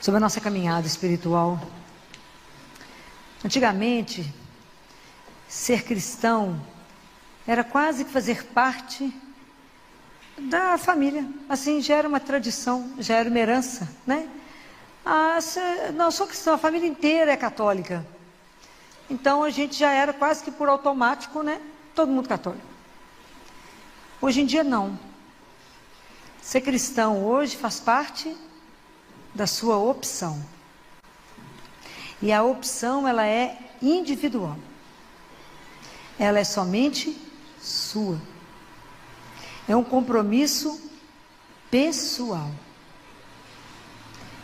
sobre a nossa caminhada espiritual. Antigamente, ser cristão era quase que fazer parte da família. Assim, já era uma tradição, já era uma herança, né? Não, eu sou cristão, a família inteira é católica. Então, a gente já era quase que por automático, né? Todo mundo católico. Hoje em dia, não. Ser cristão hoje faz parte da sua opção. E a opção, ela é individual. Ela é somente sua. É um compromisso pessoal.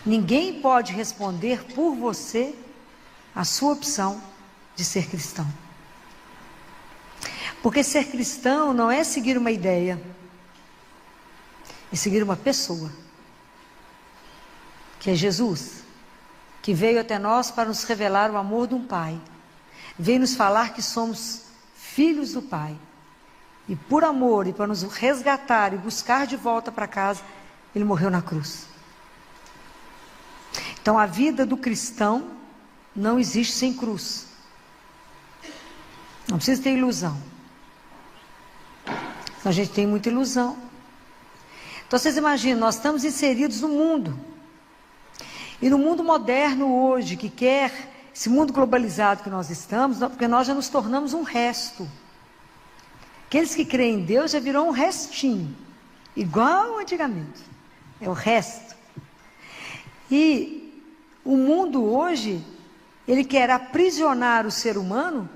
Ninguém pode responder por você a sua opção de ser cristão. Porque ser cristão não é seguir uma ideia, é seguir uma pessoa, que é Jesus, que veio até nós para nos revelar o amor de um Pai, veio nos falar que somos filhos do Pai, e por amor e para nos resgatar e buscar de volta para casa, Ele morreu na cruz. Então a vida do cristão não existe sem cruz. Não precisa ter ilusão. A gente tem muita ilusão. Então vocês imaginam, nós estamos inseridos no mundo. E no mundo moderno hoje, que quer, esse mundo globalizado que nós estamos, porque nós já nos tornamos um resto. Aqueles que creem em Deus já virou um restinho, igual antigamente. É o resto. E o mundo hoje, ele quer aprisionar o ser humano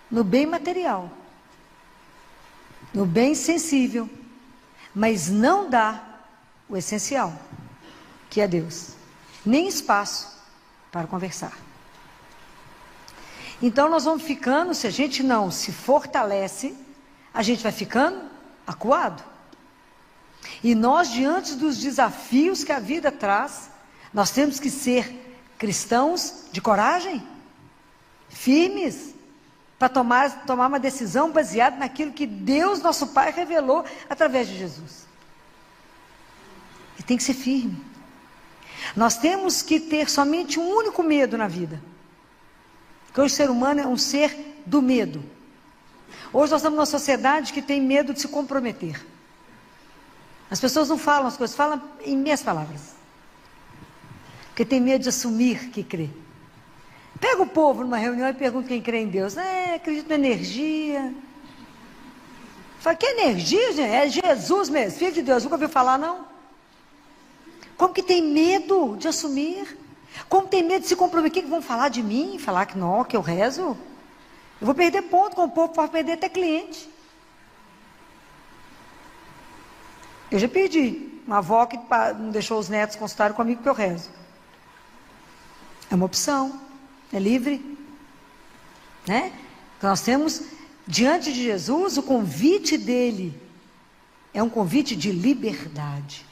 no bem material, no bem sensível, mas não dá o essencial, que é Deus, nem espaço para conversar. Então nós vamos ficando, se a gente não se fortalece, a gente vai ficando acuado. E nós, diante dos desafios que a vida traz, nós temos que ser cristãos de coragem, firmes, para tomar uma decisão baseada naquilo que Deus, nosso Pai, revelou através de Jesus. E tem que ser firme. Nós temos que ter somente um único medo na vida. Porque hoje o ser humano é um ser do medo. Hoje nós estamos numa sociedade que tem medo de se comprometer. As pessoas não falam as coisas, falam em minhas palavras. Porque tem medo de assumir que crê. Pega o povo numa reunião e pergunta quem crê em Deus. Acredito na energia. Fala, que energia, gente? É Jesus mesmo, Filho de Deus. Nunca ouviu falar, não? Como que tem medo de assumir? Como tem medo de se comprometer? Que vão falar de mim? Falar que não, que eu rezo? Eu vou perder ponto com o povo, pode perder até cliente. Eu já perdi. Uma avó que não deixou os netos consultarem comigo porque eu rezo. É uma opção. É livre. Né? Então nós temos, diante de Jesus, o convite dele é um convite de liberdade.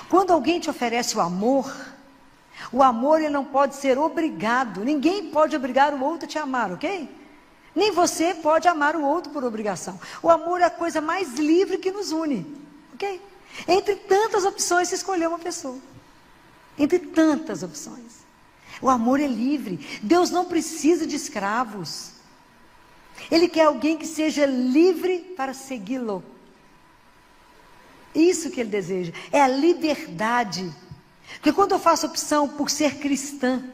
Quando alguém te oferece o amor ele não pode ser obrigado. Ninguém pode obrigar o outro a te amar, ok? Nem você pode amar o outro por obrigação. O amor é a coisa mais livre que nos une, ok? Entre tantas opções, se escolher uma pessoa. Entre tantas opções. O amor é livre. Deus não precisa de escravos. Ele quer alguém que seja livre para segui-lo. Isso que ele deseja. É a liberdade. Porque quando eu faço opção por ser cristã,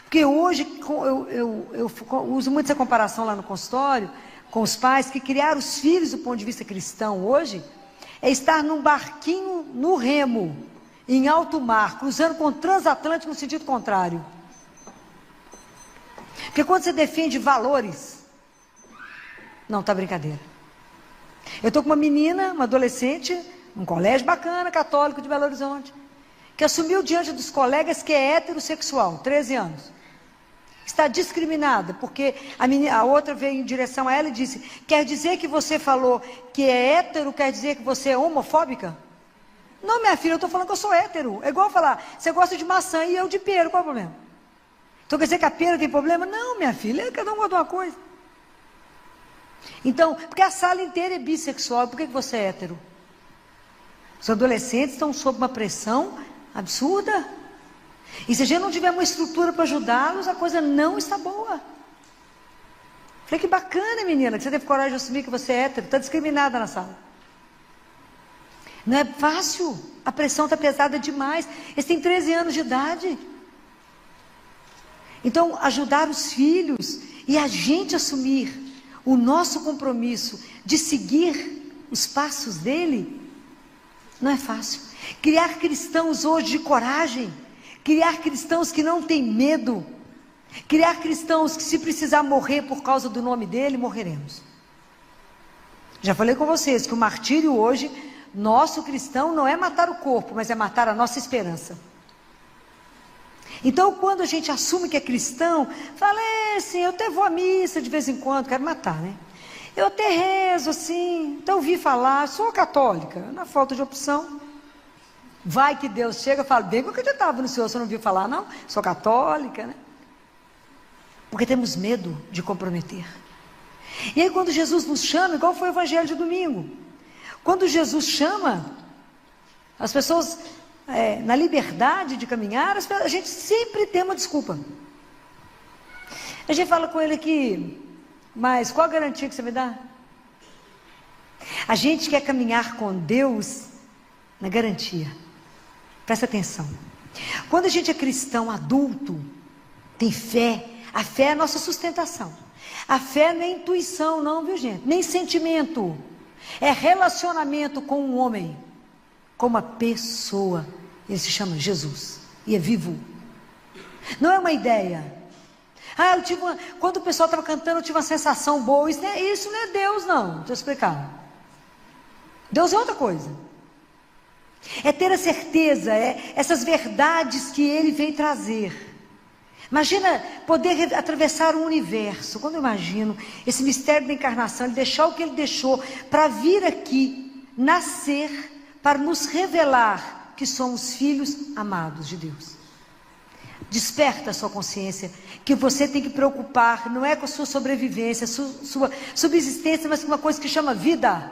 porque hoje eu uso muito essa comparação lá no consultório, com os pais que criaram os filhos do ponto de vista cristão hoje, é estar num barquinho no remo, em alto mar, cruzando com o transatlântico no sentido contrário. Porque quando você defende valores, não, tá brincadeira. Eu estou com uma menina, uma adolescente, num colégio bacana, católico de Belo Horizonte, que assumiu diante dos colegas que é heterossexual, 13 anos. Está discriminada, porque a outra veio em direção a ela e disse, quer dizer que você falou que é hétero, quer dizer que você é homofóbica? Não, minha filha, eu estou falando que eu sou hétero. É igual falar, você gosta de maçã e eu de pera, qual é o problema? Então quer dizer que a pera tem problema? Não, minha filha, cada um gosta de uma coisa. Então, porque a sala inteira é bissexual, por que você é hétero? Os adolescentes estão sob uma pressão absurda. E se a gente não tiver uma estrutura para ajudá-los, a coisa não está boa. Falei, que bacana, menina, que você teve coragem de assumir que você é hétero, está discriminada na sala. Não é fácil, a pressão está pesada demais. Eles têm 13 anos de idade. Então, ajudar os filhos e a gente assumir o nosso compromisso de seguir os passos dele, não é fácil. Criar cristãos hoje de coragem, criar cristãos que não têm medo, criar cristãos que, se precisar morrer por causa do nome dele, morreremos. Já falei com vocês que o martírio hoje, nosso cristão, não é matar o corpo, mas é matar a nossa esperança. Então, quando a gente assume que é cristão, fala, assim, eu até vou à missa de vez em quando, quero matar, né? Eu até rezo, assim, até ouvi falar, sou católica, na falta de opção. Vai que Deus chega e fala, bem que eu acreditava no Senhor, você não ouviu falar, não? Sou católica, né? Porque temos medo de comprometer. E aí, quando Jesus nos chama, igual foi o evangelho de domingo, quando Jesus chama as pessoas na liberdade de caminhar, a gente sempre tem uma desculpa. A gente fala com ele aqui, mas qual a garantia que você me dá? A gente quer caminhar com Deus na garantia. Presta atenção. Quando a gente é cristão adulto, tem fé, a fé é a nossa sustentação. A fé não é intuição, não, viu, gente? Nem sentimento. É relacionamento com um homem, com uma pessoa. Ele se chama Jesus e é vivo. Não é uma ideia. Quando o pessoal estava cantando, eu tive uma sensação boa. Isso não é Deus, não. Deixa eu explicar. Deus é outra coisa. É ter a certeza, essas verdades que Ele veio trazer. Imagina poder atravessar o universo. Quando eu imagino esse mistério da encarnação, Ele deixar o que Ele deixou para vir aqui, nascer, para nos revelar que somos filhos amados de Deus. Desperta a sua consciência, que você tem que preocupar, não é com a sua sobrevivência, sua subsistência, mas com uma coisa que chama vida.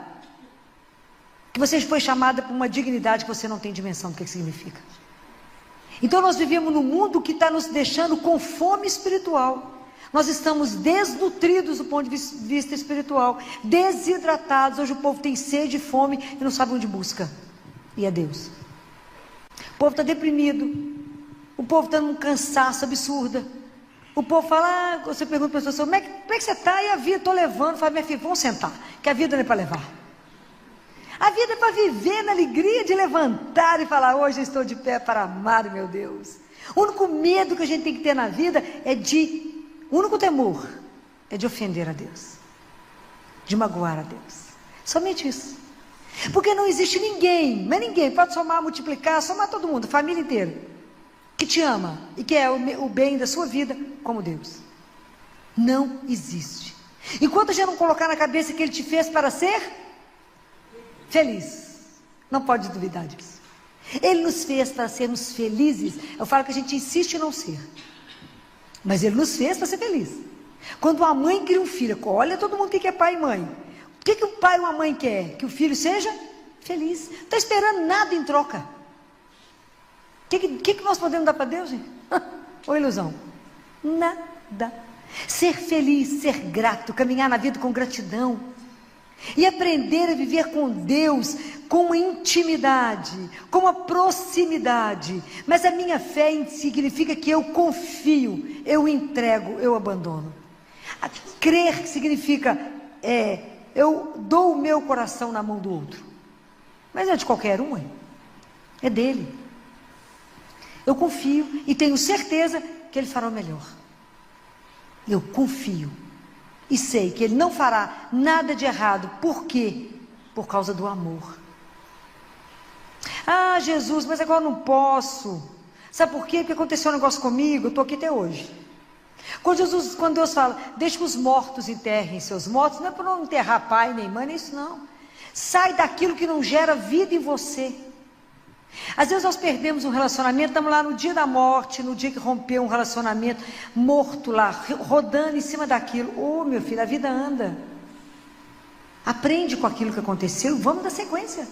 Que você foi chamada por uma dignidade que você não tem dimensão do que significa. Então nós vivemos num mundo que está nos deixando com fome espiritual. Nós estamos desnutridos do ponto de vista espiritual, desidratados. Hoje o povo tem sede e fome e não sabe onde busca. E é Deus. O povo está deprimido. O povo está num cansaço absurdo. O povo fala, você pergunta para a pessoa, como é que você está? E a vida, estou levando. Fala, minha filha, vamos sentar, que a vida não é para levar. A vida é para viver na alegria de levantar e falar, hoje eu estou de pé para amar, meu Deus. O único medo que a gente tem que ter na vida o único temor é de ofender a Deus, de magoar a Deus. Somente isso. Porque não existe ninguém, mas ninguém, pode somar, multiplicar, somar todo mundo, a família inteira, que te ama e que é o bem da sua vida como Deus. Não existe. Enquanto a gente não colocar na cabeça que Ele te fez para ser feliz, não pode duvidar disso. Ele nos fez para sermos felizes. Eu falo que a gente insiste em não ser, mas Ele nos fez para ser feliz. Quando uma mãe cria um filho, olha todo mundo que é pai e mãe. O que o pai e uma mãe quer? Que o filho seja feliz. Não está esperando nada em troca. O que nós podemos dar para Deus, gente? Ou ilusão? Nada. Ser feliz, ser grato, caminhar na vida com gratidão. E aprender a viver com Deus, com uma intimidade, com uma proximidade. Mas a minha fé significa que eu confio, eu entrego, eu abandono. Crer significa, eu dou o meu coração na mão do outro. Mas é de qualquer um, é dele. Eu confio e tenho certeza que Ele fará o melhor. Eu confio. E sei que Ele não fará nada de errado. Por quê? Por causa do amor. Ah, Jesus, mas agora eu não posso. Sabe por quê? Porque aconteceu um negócio comigo, eu estou aqui até hoje. Quando Deus fala, deixe que os mortos enterrem seus mortos, não é para não enterrar pai, nem mãe, nem isso não. Sai daquilo que não gera vida em você. Às vezes nós perdemos um relacionamento, estamos lá no dia da morte, no dia que rompeu um relacionamento, morto lá, rodando em cima daquilo. Ô, meu filho, a vida anda. Aprende com aquilo que aconteceu, vamos dar sequência.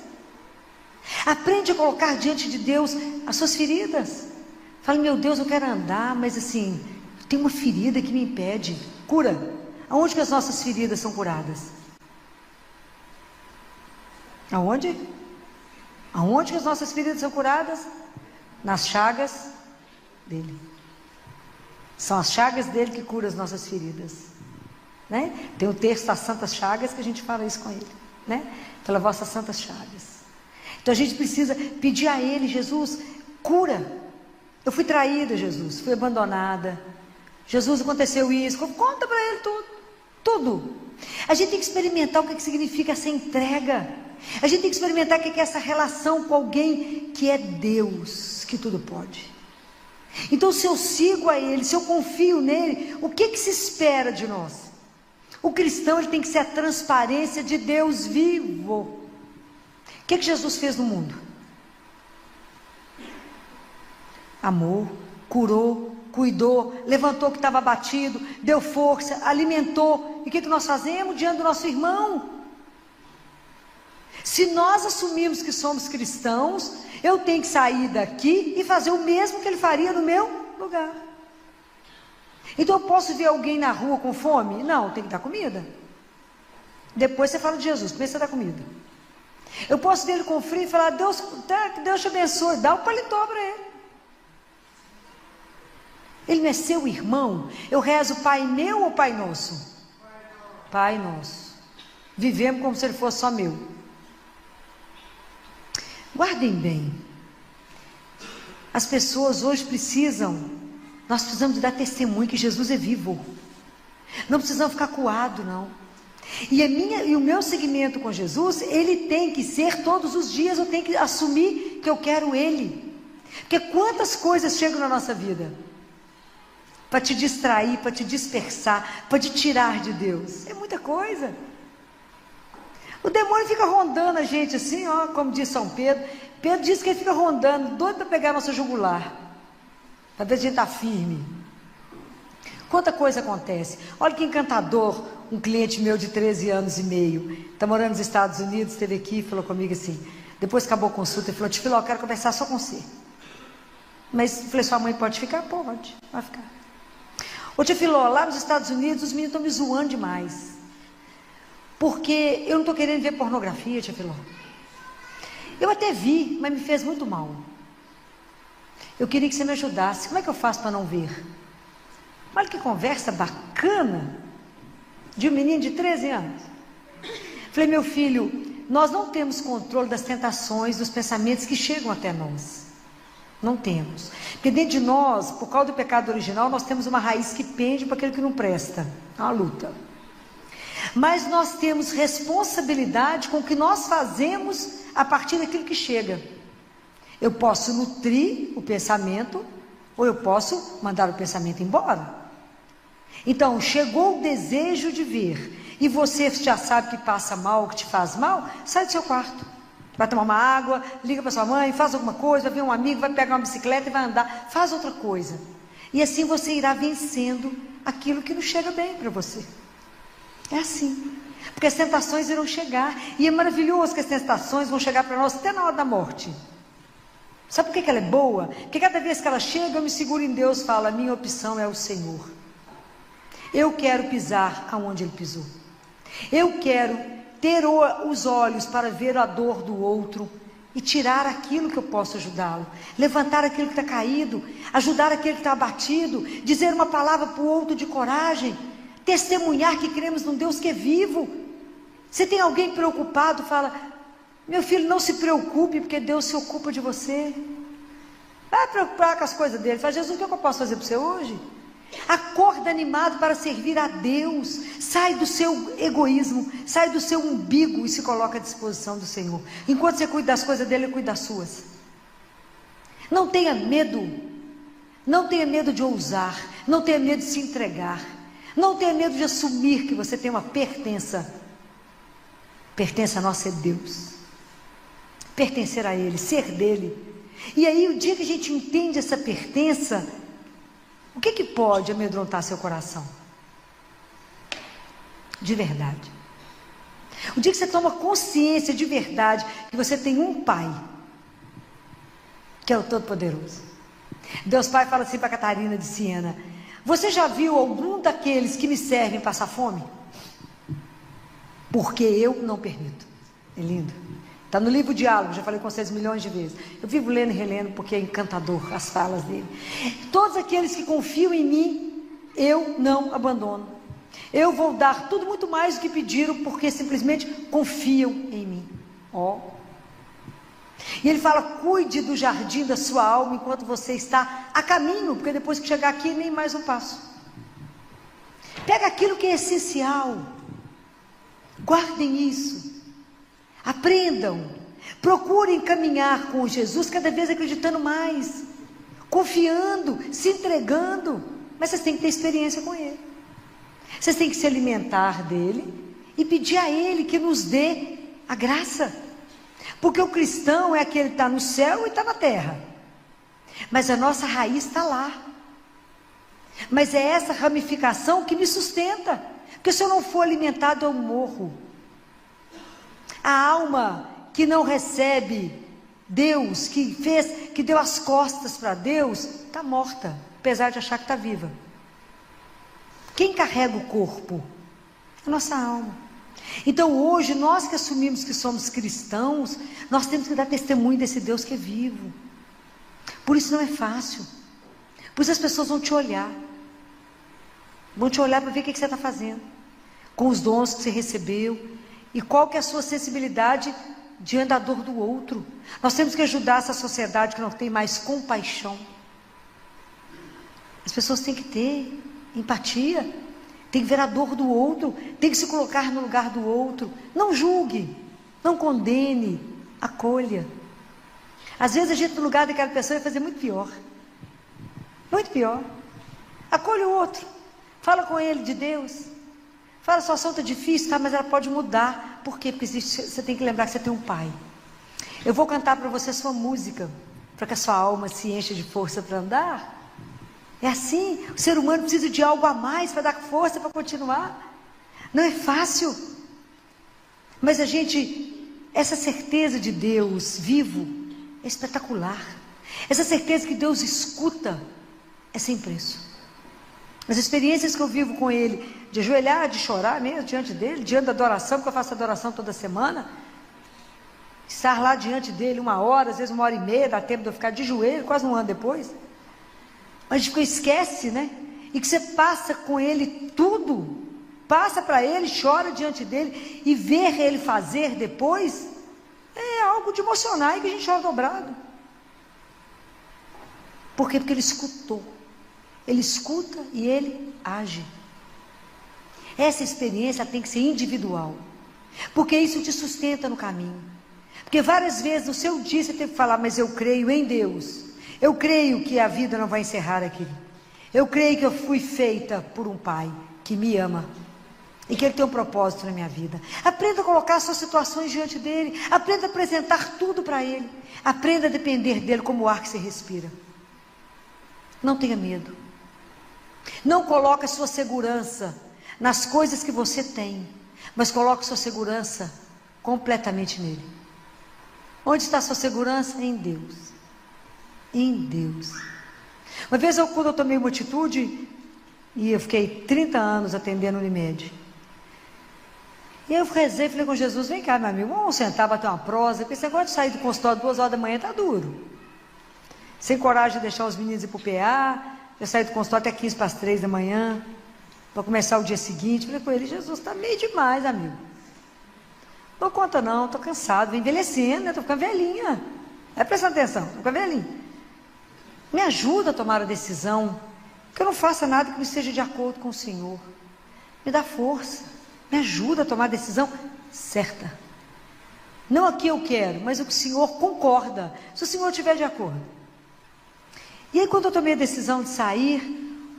Aprende a colocar diante de Deus as suas feridas. Fala, meu Deus, eu quero andar, mas assim, tem uma ferida que me impede. Cura. Aonde que as nossas feridas são curadas? Aonde? Aonde que as nossas feridas são curadas? Nas chagas dele. São as chagas dele que curam as nossas feridas, né? Tem o texto das santas chagas que a gente fala isso com ele, né? Pelas vossas santas chagas. Então a gente precisa pedir a ele, Jesus, cura. Eu fui traída, Jesus, fui abandonada. Jesus, aconteceu isso. Conta para ele tudo, tudo. A gente tem que experimentar o que significa essa entrega. A gente tem que experimentar o que é essa relação com alguém que é Deus, que tudo pode. Então, se eu sigo a Ele, se eu confio nele, o que se espera de nós? O cristão, ele tem que ser a transparência de Deus vivo. O que Jesus fez no mundo? Amou, curou, cuidou, levantou o que estava abatido, deu força, alimentou. E o que nós fazemos diante do nosso irmão? Se nós assumirmos que somos cristãos, eu tenho que sair daqui e fazer o mesmo que ele faria no meu lugar. Então eu posso ver alguém na rua com fome? Não, tem que dar comida. Depois você fala de Jesus, primeiro você dá comida. Eu posso ver ele com frio e falar, Deus, que Deus te abençoe, dá um paletó para ele. Ele não é seu irmão? Eu rezo Pai meu ou Pai nosso? Pai nosso. Vivemos como se ele fosse só meu. Guardem bem. As pessoas hoje nós precisamos de dar testemunho que Jesus é vivo. Não precisamos ficar coado, não. E o meu seguimento com Jesus, ele tem que ser todos os dias, eu tenho que assumir que eu quero ele. Porque quantas coisas chegam na nossa vida para te distrair, para te dispersar, para te tirar de Deus. É muita coisa. O demônio fica rondando a gente assim, ó, como diz São Pedro. Pedro diz que ele fica rondando, doido para pegar nosso jugular, para ver se a gente está firme. Quanta coisa acontece. Olha que encantador, um cliente meu de 13 anos e meio, está morando nos Estados Unidos, esteve aqui e falou comigo assim, depois acabou a consulta, ele falou, Tia Filó, eu quero conversar só com você. Mas eu falei, sua mãe pode ficar? Pode, vai ficar. Ô Tia Filó, lá nos Estados Unidos os meninos estão me zoando demais. Porque eu não estou querendo ver pornografia, Tia Filó. Eu até vi, mas me fez muito mal. Eu queria que você me ajudasse. Como é que eu faço para não ver? Olha que conversa bacana de um menino de 13 anos. Falei, meu filho, nós não temos controle das tentações, dos pensamentos que chegam até nós. Não temos. Porque dentro de nós, por causa do pecado original, nós temos uma raiz que pende para aquilo que não presta. É uma luta. Mas nós temos responsabilidade com o que nós fazemos a partir daquilo que chega. Eu posso nutrir o pensamento, ou eu posso mandar o pensamento embora. Então, chegou o desejo de ver, e você já sabe que passa mal, que te faz mal, sai do seu quarto. Vai tomar uma água, liga para sua mãe, faz alguma coisa, vai ver um amigo, vai pegar uma bicicleta e vai andar, faz outra coisa. E assim você irá vencendo aquilo que não chega bem para você. É assim, porque as tentações irão chegar, e é maravilhoso que as tentações vão chegar para nós até na hora da morte. Sabe por que ela é boa? Porque cada vez que ela chega, eu me seguro em Deus e falo, a minha opção é o Senhor. Eu quero pisar aonde Ele pisou. Eu quero ter os olhos para ver a dor do outro e tirar aquilo que eu posso ajudá-lo, levantar aquilo que está caído, ajudar aquele que está abatido, dizer uma palavra para o outro de coragem, testemunhar que cremos num Deus que é vivo. Se tem alguém preocupado, fala, meu filho, não se preocupe, porque Deus se ocupa de você. Vai preocupar com as coisas dele. Fala, Jesus, o que eu posso fazer para você hoje? Acorda animado para servir a Deus. Sai do seu egoísmo, sai do seu umbigo e se coloca à disposição do Senhor. Enquanto você cuida das coisas dele, ele cuida das suas. Não tenha medo. Não tenha medo de ousar. Não tenha medo de se entregar. Não tenha medo de assumir que você tem uma pertença. Pertença nossa é Deus. Pertencer a Ele, ser dele. E aí o dia que a gente entende essa pertença, o que pode amedrontar seu coração? De verdade. O dia que você toma consciência de verdade que você tem um Pai, que é o Todo-Poderoso. Deus Pai fala assim para Catarina de Siena: você já viu algum daqueles que me servem passar fome? Porque eu não permito. É lindo. Está no livro Diálogo, já falei com vocês milhões de vezes. Eu vivo lendo e relendo porque é encantador as falas dele. Todos aqueles que confiam em mim, eu não abandono. Eu vou dar tudo muito mais do que pediram, porque simplesmente confiam em mim. Ó. E ele fala: cuide do jardim da sua alma enquanto você está a caminho, porque depois que chegar aqui, nem mais um passo. Pega aquilo que é essencial. Guardem isso. Aprendam. Procurem caminhar com Jesus, cada vez acreditando mais, confiando, se entregando. Mas vocês têm que ter experiência com Ele. Vocês têm que se alimentar dEle e pedir a Ele que nos dê a graça. Porque o cristão é aquele que está no céu e está na terra. Mas a nossa raiz está lá. Mas é essa ramificação que me sustenta. Porque se eu não for alimentado, eu morro. A alma que não recebe Deus, que deu as costas para Deus, está morta, apesar de achar que está viva. Quem carrega o corpo? A nossa alma. Então hoje, nós que assumimos que somos cristãos, nós temos que dar testemunho desse Deus que é vivo. Por isso não é fácil. Por isso as pessoas vão te olhar. Vão te olhar para ver o que você está fazendo, com os dons que você recebeu, e qual que é a sua sensibilidade diante da dor do outro. Nós temos que ajudar essa sociedade que não tem mais compaixão. As pessoas têm que ter empatia, tem que ver a dor do outro, tem que se colocar no lugar do outro. Não julgue, não condene, acolha. Às vezes a gente no lugar daquela pessoa vai fazer muito pior. Muito pior. Acolha o outro, fala com ele de Deus. Fala: a situação está difícil, tá, mas ela pode mudar. Por quê? Porque você tem que lembrar que você tem um pai. Eu vou cantar para você a sua música, para que a sua alma se encha de força para andar. É assim, o ser humano precisa de algo a mais para dar força para continuar. Não é fácil. Mas essa certeza de Deus vivo é espetacular. Essa certeza que Deus escuta é sem preço. As experiências que eu vivo com Ele, de ajoelhar, de chorar mesmo diante dEle, diante da adoração, porque eu faço adoração toda semana, estar lá diante dEle 1 hora, às vezes 1h30, dá tempo de eu ficar de joelho, quase um ano depois. Mas a gente esquece, né? E que você passa com Ele tudo, passa para Ele, chora diante dEle, e ver Ele fazer depois, é algo de emocionar, e que a gente chora dobrado. Por quê? Porque Ele escutou. Ele escuta e Ele age. Essa experiência tem que ser individual, porque isso te sustenta no caminho. Porque várias vezes no seu dia você teve que falar: mas eu creio em Deus, eu creio que a vida não vai encerrar aqui, eu creio que eu fui feita por um Pai que me ama e que Ele tem um propósito na minha vida. Aprenda a colocar suas situações diante dEle, aprenda a apresentar tudo para Ele, aprenda a depender dEle como o ar que você respira. Não tenha medo. Não coloque a sua segurança nas coisas que você tem, mas coloque a sua segurança completamente nele. Onde está a sua segurança? Em Deus. Em Deus. Uma vez quando eu tomei uma atitude, e eu fiquei 30 anos atendendo o Unimed, e eu rezei e falei com Jesus: vem cá, meu amigo, vamos sentar, bater uma prosa, porque esse negócio de sair do consultório 2 horas da manhã está duro. Sem coragem de deixar os meninos ir para o PA. Eu saí do consultório até 15 para as 3 da manhã, para começar o dia seguinte. Falei com ele: Jesus, está meio demais, amigo. Não dou conta não, estou cansado, vou envelhecendo, estou ficando velhinha. Prestando atenção, estou ficando velhinha. Me ajuda a tomar a decisão, que eu não faça nada que não esteja de acordo com o Senhor. Me dá força, me ajuda a tomar a decisão certa. Não a que eu quero, mas o que o Senhor concorda, se o Senhor estiver de acordo. E aí quando eu tomei a decisão de sair,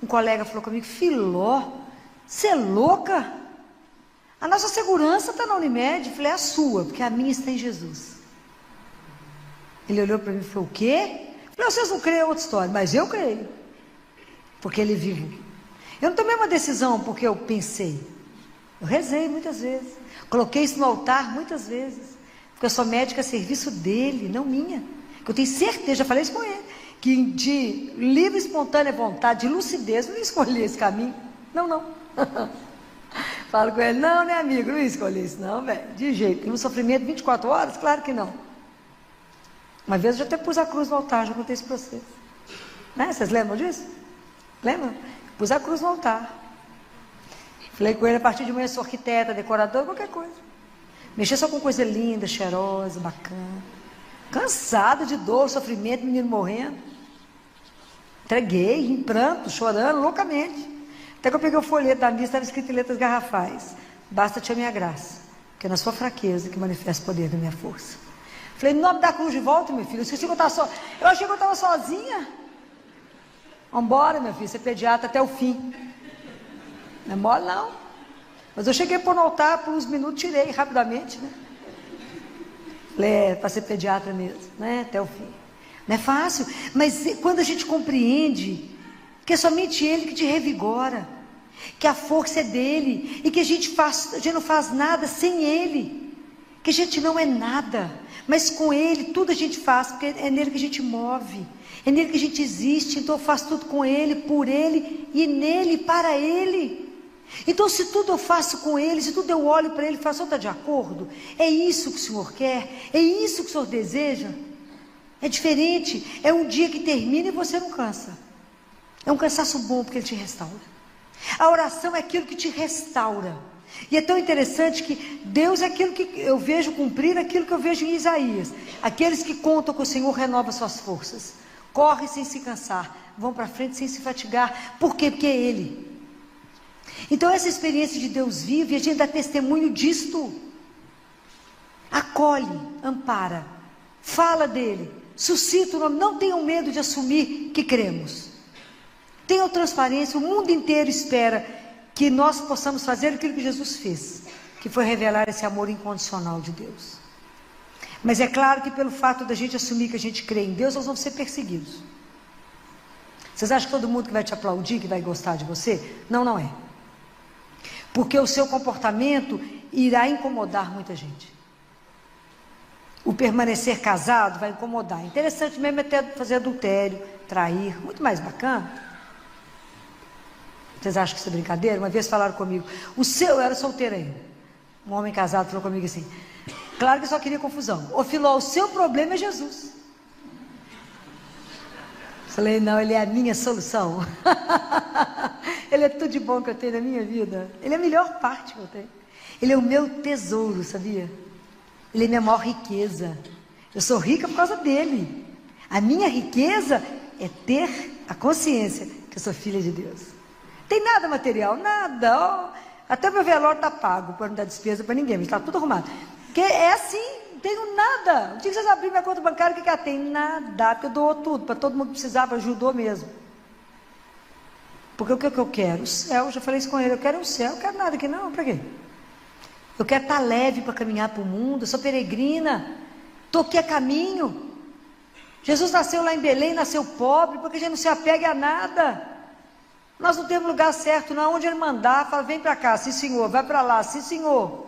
um colega falou comigo: Filó, você é louca? A nossa segurança está na Unimed. Eu falei: a sua, porque a minha está em Jesus. Ele olhou para mim e falou: o quê? Eu falei: vocês não creem, é outra história, mas eu creio, porque Ele vive. Eu não tomei uma decisão porque eu pensei, eu rezei muitas vezes, coloquei isso no altar muitas vezes, porque eu sou médica a serviço dEle, não minha, que eu tenho certeza, já falei isso com ele, que de livre e espontânea vontade, de lucidez, não escolhi esse caminho. Não. Falo com ele, não, né, amigo, não escolhi isso não, velho, de jeito. E um sofrimento 24 horas? Claro que não. Uma vez eu já até pus a cruz no altar, já contei isso para vocês. Né? Vocês lembram disso? Lembram? Pus a cruz no altar. Falei com ele, a partir de manhã eu sou arquiteta, decorador, qualquer coisa. Mexer só com coisa linda, cheirosa, bacana. Cansado de dor, sofrimento, menino morrendo. Entreguei, em pranto, chorando, loucamente. Até que eu peguei o folheto da missa, estava escrito em letras garrafais: basta-te a minha graça, que é na sua fraqueza que manifesta o poder da minha força. Falei, no nome da cruz de volta, meu filho. Eu esqueci que eu estava só. Eu achei que eu estava sozinha. Vambora, meu filho, você é pediatra até o fim. Não é mole, não. Mas eu cheguei por no altar, por uns minutos, tirei rapidamente, né? Falei, para ser pediatra mesmo, né? Até o fim. Não é fácil, mas quando a gente compreende que é somente Ele que te revigora, que a força é dele, e que a gente não faz nada sem Ele, que a gente não é nada, mas com Ele tudo a gente faz, porque é nele que a gente move, é nele que a gente existe. Então eu faço tudo com Ele, por Ele, e nele, para Ele. Então se tudo eu faço com Ele, se tudo eu olho para Ele e faço, está de acordo? É isso que o Senhor quer? É isso que o Senhor deseja? É diferente, é um dia que termina e você não cansa. É um cansaço bom, porque Ele te restaura. A oração é aquilo que te restaura. E é tão interessante que Deus é aquilo que eu vejo cumprir, aquilo que eu vejo em Isaías. Aqueles que contam com o Senhor renovam suas forças. Correm sem se cansar, vão para frente sem se fatigar. Por quê? Porque é Ele. Então essa experiência de Deus vive, a gente dá testemunho disto. Acolhe, ampara, fala dEle, suscita o nome. Não tenham medo de assumir que cremos. Tenham transparência, o mundo inteiro espera que nós possamos fazer aquilo que Jesus fez, que foi revelar esse amor incondicional de Deus. Mas é claro que pelo fato da gente assumir que a gente crê em Deus, nós vamos ser perseguidos. Vocês acham que todo mundo que vai te aplaudir, que vai gostar de você? Não, não é. Porque o seu comportamento irá incomodar muita gente. O permanecer casado vai incomodar. Interessante mesmo é até fazer adultério, trair, muito mais bacana. Vocês acham que isso é brincadeira? Uma vez falaram comigo, eu era solteira ainda. Um homem casado falou comigo assim, claro que só queria confusão. Ô Filó, o seu problema é Jesus. Falei, não, Ele é a minha solução. Ele é tudo de bom que eu tenho na minha vida. Ele é a melhor parte que eu tenho. Ele é o meu tesouro, sabia? Ele é minha maior riqueza. Eu sou rica por causa dele. A minha riqueza é ter a consciência que eu sou filha de Deus. Tem nada material, nada. Oh, até meu velório está pago, para não dar despesa para ninguém, mas está tudo arrumado. Porque é assim, não tenho nada. O dia que vocês abrirem minha conta bancária, o que ela tem? Nada, porque eu dou tudo, para todo mundo que precisava, ajudou mesmo. Porque o que eu quero? O céu, eu já falei isso com ele, eu quero o céu, eu quero nada aqui não, para quê? Eu quero estar leve para caminhar para o mundo, eu sou peregrina, estou aqui a caminho. Jesus nasceu lá em Belém, nasceu pobre, porque a gente não se apega a nada. Nós não temos lugar certo, não. Onde Ele mandar, fala, vem para cá, sim senhor, vai para lá, sim senhor.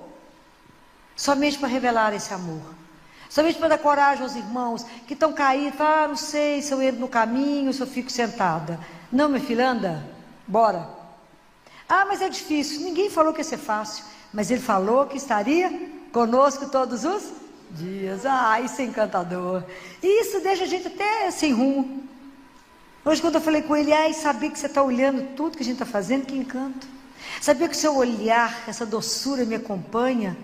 Somente para revelar esse amor. Somente para dar coragem aos irmãos que estão caídos, fala, não sei se eu entro no caminho, se eu fico sentada. Não, minha filha, anda, bora. Ah, mas é difícil. Ninguém falou que ia ser fácil, mas Ele falou que estaria conosco todos os dias. Ah, isso é encantador. Isso deixa a gente até sem rumo. Hoje quando eu falei com ele, saber que você está olhando tudo que a gente está fazendo, que encanto. Saber que o seu olhar, essa doçura me acompanha,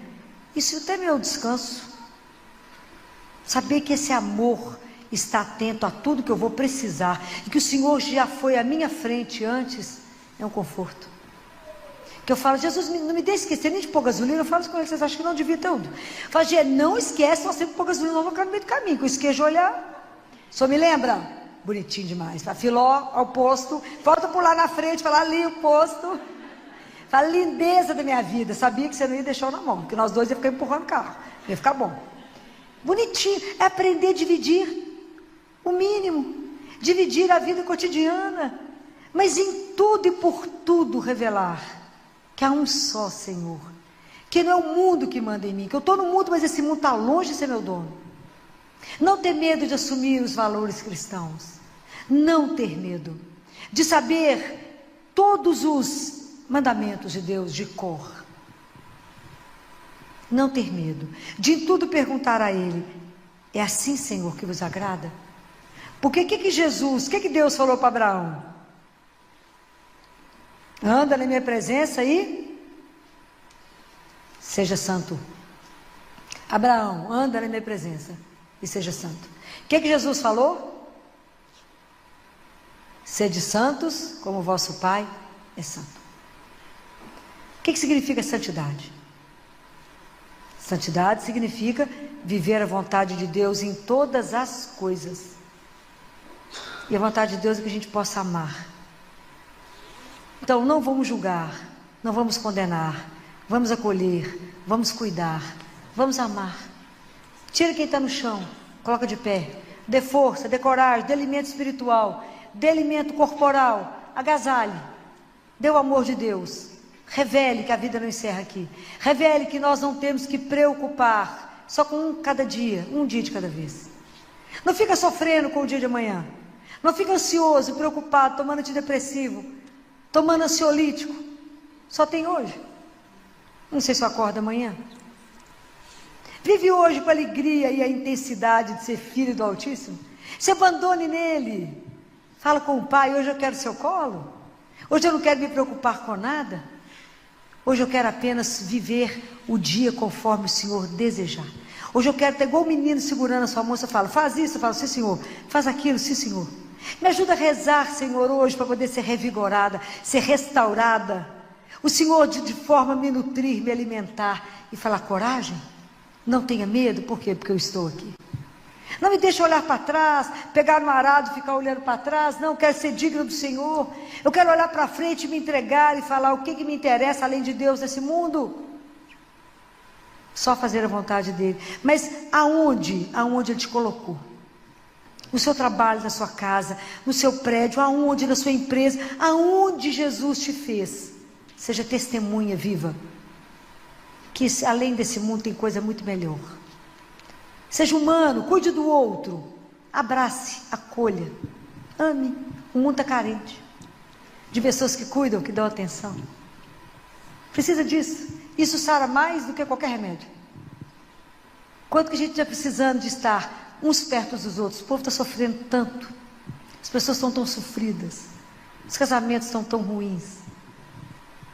isso até é meu descanso. Saber que esse amor está atento a tudo que eu vou precisar, e que o Senhor já foi à minha frente antes, é um conforto. Que eu falo, Jesus, não me deixe esquecer nem de pôr gasolina. Eu falo isso com ele, vocês acham que não devia ter tudo. Eu falo, não esquece, nós temos que pôr gasolina no meio do caminho, que eu esqueço olhar. Só me lembra? Bonitinho demais, tá? Filó ao posto, volta por lá na frente, fala ali o posto, fala lindeza da minha vida, sabia que você não ia deixar eu na mão, porque nós dois ia ficar empurrando o carro, ia ficar bom, bonitinho, é aprender a dividir o mínimo, dividir a vida cotidiana, mas em tudo e por tudo revelar que há um só Senhor, que não é o mundo que manda em mim, que eu estou no mundo, mas esse mundo está longe de ser meu dono. Não ter medo de assumir os valores cristãos. Não ter medo de saber todos os mandamentos de Deus de cor. Não ter medo de em tudo perguntar a Ele: é assim, Senhor, que vos agrada? Porque o que Deus falou para Abraão? Anda na minha presença e seja santo. Abraão, anda na minha presença e seja santo. O que Jesus falou? Sede santos, como o vosso Pai é santo. O que significa santidade? Santidade significa viver a vontade de Deus em todas as coisas. E a vontade de Deus é que a gente possa amar. Então, não vamos julgar, não vamos condenar, vamos acolher, vamos cuidar, vamos amar. Tira quem está no chão, coloca de pé, dê força, dê coragem, dê alimento espiritual, dê alimento corporal, agasalhe, dê o amor de Deus. Revele que a vida não encerra aqui. Revele que nós não temos que preocupar só com um dia de cada vez. Não fica sofrendo com o dia de amanhã. Não fica ansioso, preocupado, tomando antidepressivo, tomando ansiolítico. Só tem hoje. Não sei se eu acordo amanhã. Vive hoje com a alegria e a intensidade de ser filho do Altíssimo. Se abandone nele. Fala com o Pai: hoje eu quero seu colo. Hoje eu não quero me preocupar com nada. Hoje eu quero apenas viver o dia conforme o Senhor desejar. Hoje eu quero ter igual o menino segurando a sua mão. Você fala: faz isso. Eu falo: sim, Senhor. Faz aquilo, sim, Senhor. Me ajuda a rezar, Senhor, hoje, para poder ser revigorada, ser restaurada. O Senhor de forma a me nutrir, me alimentar e falar: coragem, não tenha medo. Por quê? Porque eu estou aqui. Não me deixe olhar para trás, pegar no arado e ficar olhando para trás. Não, eu quero ser digno do Senhor. Eu quero olhar para frente e me entregar e falar o que me interessa além de Deus nesse mundo. Só fazer a vontade dele. Mas aonde? Aonde ele te colocou? No seu trabalho, na sua casa, no seu prédio, aonde? Na sua empresa, aonde Jesus te fez. Seja testemunha viva. Que além desse mundo tem coisa muito melhor. Seja humano, cuide do outro. Abrace, acolha, ame. O mundo está carente de pessoas que cuidam, que dão atenção. Precisa disso. Isso sara mais do que qualquer remédio. Quanto que a gente está precisando de estar uns perto dos outros. O povo está sofrendo tanto. As pessoas estão tão sofridas. Os casamentos estão tão ruins.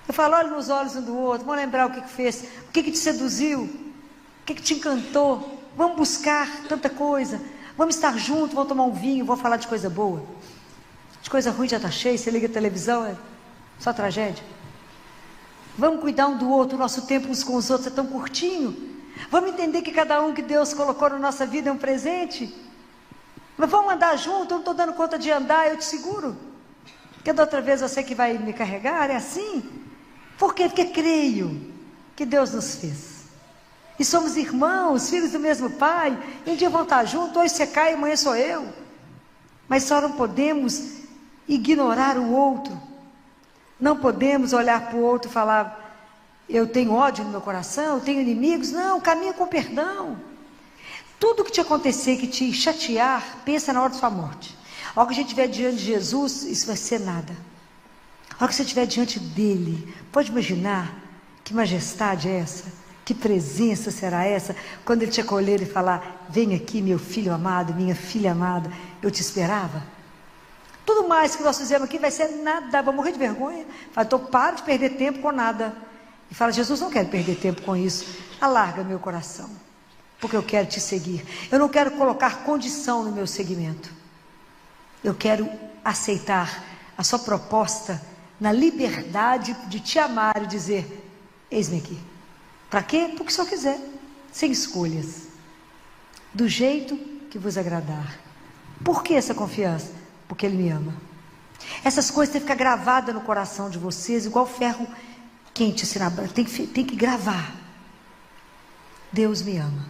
Eu falo: olhe nos olhos um do outro. Vamos lembrar o que fez. O que te seduziu. O que te encantou. Vamos buscar tanta coisa. Vamos estar juntos, vamos tomar um vinho, vamos falar de coisa boa. De coisa ruim já está cheio. Você liga a televisão, é só tragédia. Vamos cuidar um do outro. O nosso tempo uns com os outros é tão curtinho. Vamos entender que cada um que Deus colocou na nossa vida é um presente. Mas vamos andar junto. Eu não estou dando conta de andar, eu te seguro. Porque da outra vez você que vai me carregar, é assim. Por quê? Porque creio que Deus nos fez. E somos irmãos, filhos do mesmo Pai. E um dia vão estar juntos, hoje você cai, amanhã sou eu. Mas só não podemos ignorar o outro. Não podemos olhar para o outro e falar: eu tenho ódio no meu coração, eu tenho inimigos. Não, caminha com perdão. Tudo que te acontecer, que te chatear, pensa na hora da sua morte. A hora que a gente estiver diante de Jesus, isso vai ser nada. A hora que você estiver diante dele, pode imaginar que majestade é essa? Que presença será essa? Quando ele te acolher e falar: vem aqui, meu filho amado, minha filha amada, eu te esperava. Tudo mais que nós fizemos aqui vai ser nada, vou morrer de vergonha. Fala: então para de perder tempo com nada. E fala: Jesus, não quero perder tempo com isso. Alarga meu coração, porque eu quero te seguir. Eu não quero colocar condição no meu seguimento. Eu quero aceitar a sua proposta na liberdade de te amar e dizer: eis-me aqui. Para quê? Porque só quiser, sem escolhas, do jeito que vos agradar. Por que essa confiança? Porque Ele me ama. Essas coisas têm que ficar gravadas no coração de vocês, igual ferro quente, tem que gravar. Deus me ama.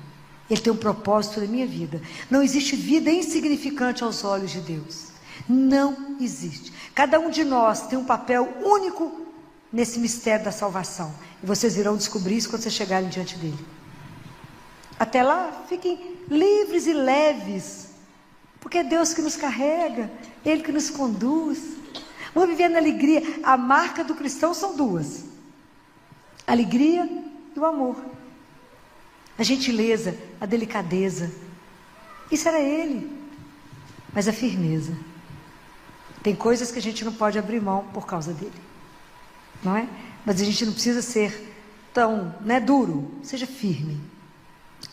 Ele tem um propósito na minha vida. Não existe vida insignificante aos olhos de Deus. Não existe. Cada um de nós tem um papel único nesse mistério da salvação. E vocês irão descobrir isso quando vocês chegarem diante dele. Até lá, fiquem livres e leves. Porque é Deus que nos carrega, Ele que nos conduz. Vamos viver na alegria. A marca do cristão são duas: a alegria e o amor. A gentileza, a delicadeza. Isso era Ele. Mas a firmeza. Tem coisas que a gente não pode abrir mão por causa dele. Não é? Mas a gente não precisa ser tão, duro. Seja firme,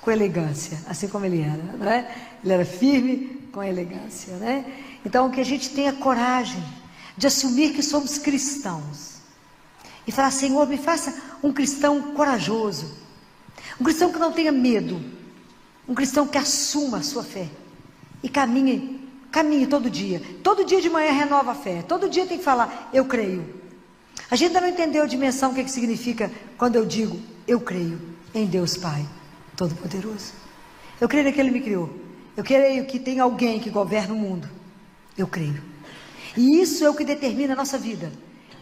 com elegância, assim como ele era, não é? Ele era firme com elegância, né? Então, que a gente tenha coragem de assumir que somos cristãos e falar: Senhor, me faça um cristão corajoso, um cristão que não tenha medo, um cristão que assuma a sua fé e caminhe todo dia de manhã renova a fé, todo dia tem que falar: eu creio. A gente ainda não entendeu a dimensão, o que significa quando eu digo: eu creio em Deus Pai Todo-Poderoso. Eu creio que Ele me criou. Eu creio que tem alguém que governa o mundo. Eu creio. E isso é o que determina a nossa vida.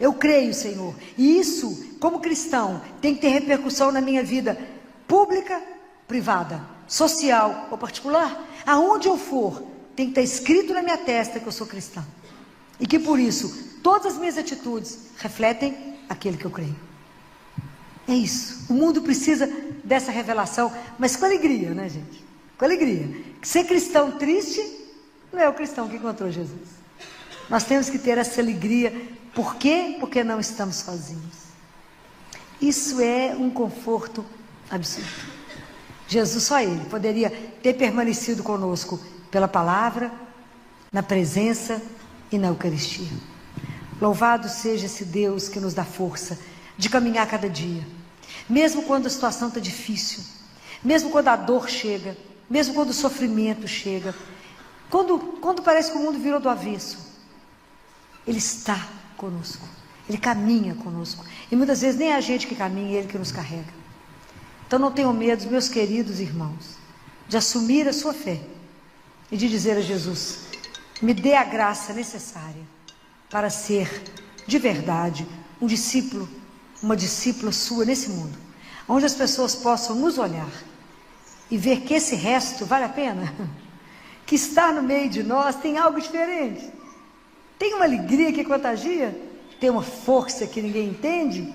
Eu creio, Senhor. E isso, como cristão, tem que ter repercussão na minha vida pública, privada, social ou particular. Aonde eu for, tem que estar escrito na minha testa que eu sou cristão. E que por isso, todas as minhas atitudes refletem aquele que eu creio. É isso. O mundo precisa dessa revelação, mas com alegria, né, gente? Com alegria. Ser cristão triste não é o cristão que encontrou Jesus. Nós temos que ter essa alegria. Por quê? Porque não estamos sozinhos. Isso é um conforto absurdo. Jesus, só Ele, poderia ter permanecido conosco pela palavra, na presença e na Eucaristia. Louvado seja esse Deus que nos dá força de caminhar cada dia, mesmo quando a situação está difícil, mesmo quando a dor chega, mesmo quando o sofrimento chega, quando parece que o mundo virou do avesso. Ele está conosco, Ele caminha conosco, e muitas vezes nem é a gente que caminha, é Ele que nos carrega. Então não tenham medo, meus queridos irmãos, de assumir a sua fé e de dizer a Jesus: me dê a graça necessária para ser de verdade um discípulo, uma discípula sua nesse mundo, onde as pessoas possam nos olhar e ver que esse resto vale a pena, que estar no meio de nós tem algo diferente, tem uma alegria que contagia, tem uma força que ninguém entende.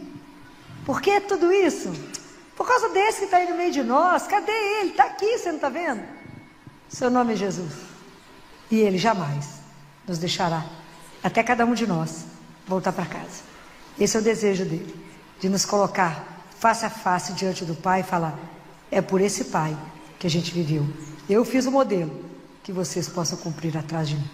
Por que tudo isso? Por causa desse que está aí no meio de nós. Cadê ele? Está aqui, você não está vendo? Seu nome é Jesus, e Ele jamais nos deixará, até cada um de nós voltar para casa. Esse é o desejo dele, de nos colocar face a face diante do Pai e falar: é por esse Pai que a gente viveu. Eu fiz o modelo, que vocês possam cumprir atrás de mim.